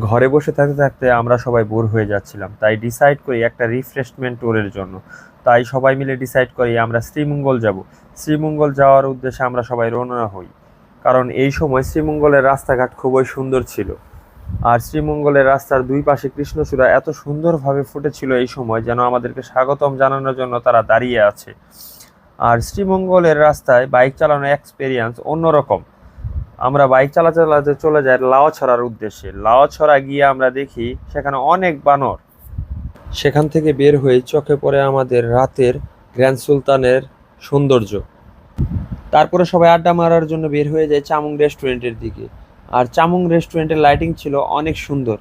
ঘরে বসে থাকতে থাকতে আমরা সবাই বোর হয়ে যাচ্ছিলাম, তাই ডিসাইড করি একটা রিফ্রেশমেন্ট ট্যুরের জন্য। তাই সবাই মিলে ডিসাইড করি আমরা শ্রীমঙ্গল যাব। শ্রীমঙ্গল যাওয়ার উদ্দেশ্যে আমরা সবাই রওনা হই, কারণ এই সময় শ্রীমঙ্গলের রাস্তাঘাট খুবই সুন্দর ছিল। আর শ্রীমঙ্গলের রাস্তার দুই পাশে কৃষ্ণচূড়া এত সুন্দরভাবে ফুটেছিল এই সময়, যেন আমাদেরকে স্বাগতম জানানোর জন্য তারা দাঁড়িয়ে আছে। আর শ্রীমঙ্গলের রাস্তায় বাইক চালানোর এক্সপেরিয়েন্স অন্যরকম। আমরা বাইক চালাতে চালাতে চলে যাই লাউছড়ার উদ্দেশ্যে। লাউছড়া গিয়ে আমরা দেখি সেখানে অনেক বানর। সেখান থেকে বের হয়ে চোখে পড়ে আমাদের রাতের গ্র্যান্ড সুলতানের সৌন্দর্য। তারপরে সবাই আড্ডা মারার জন্য বের হয়ে যায় চামুং রেস্টুরেন্টের দিকে। আর চামুং রেস্টুরেন্টের লাইটিং ছিল অনেক সুন্দর,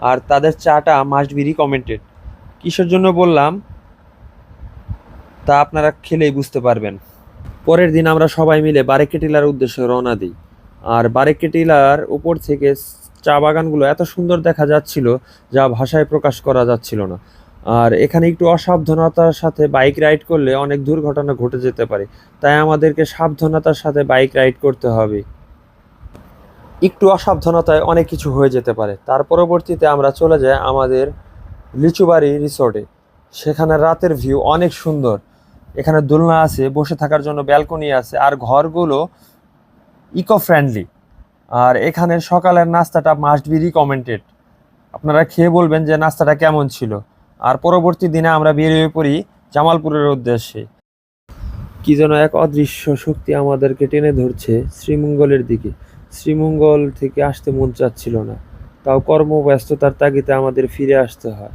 আর তাদের চাটা মাস্ট বি রিকমেন্ডেড। কিসের জন্য বললাম তা আপনারা খেলেই বুঝতে পারবেন। পরের দিন আমরা সবাই মিলে বারেকে টিলার উদ্দেশ্যে রওনা দিই। আর বারেকে টিলার উপর থেকে চা বাগানগুলো এত সুন্দর দেখা যাচ্ছিল, যা ভাষায় প্রকাশ করা যাচ্ছিল না। আর এখানে একটু অসাবধানতার সাথে বাইক রাইড করলে অনেক দুর্ঘটনা ঘটে যেতে পারে, তাই আমাদেরকে সাবধানতার সাথে বাইক রাইড করতে হবে। একটু অসাবধানতায় অনেক কিছু হয়ে যেতে পারে। তার পরবর্তীতে আমরা চলে যাই আমাদের লিচুবাড়ি রিসোর্টে। সেখানে রাতের ভিউ অনেক সুন্দর। এখানে দোলনা আছে, বসে থাকার জন্য ব্যালকনি আছে, আর ঘরগুলো ইকো ফ্রেন্ডলি। আর এখানের সকালের নাস্তাটা মাস্ট বি রিকমেন্ডেড। আপনারা খেয়ে বলবেন যে নাস্তাটা কেমন ছিল। আর পরবর্তী দিনে আমরা বেরিয়ে পড়ি জামালপুরের উদ্দেশ্যে। কি যেন এক অদৃশ্য শক্তি আমাদেরকে টেনে ধরছে শ্রীমঙ্গলের দিকে। শ্রীমঙ্গল থেকে আসতে মন চাচ্ছিল না, তাও কর্মব্যস্ততার তাগিদে আমাদের ফিরে আসতে হয়।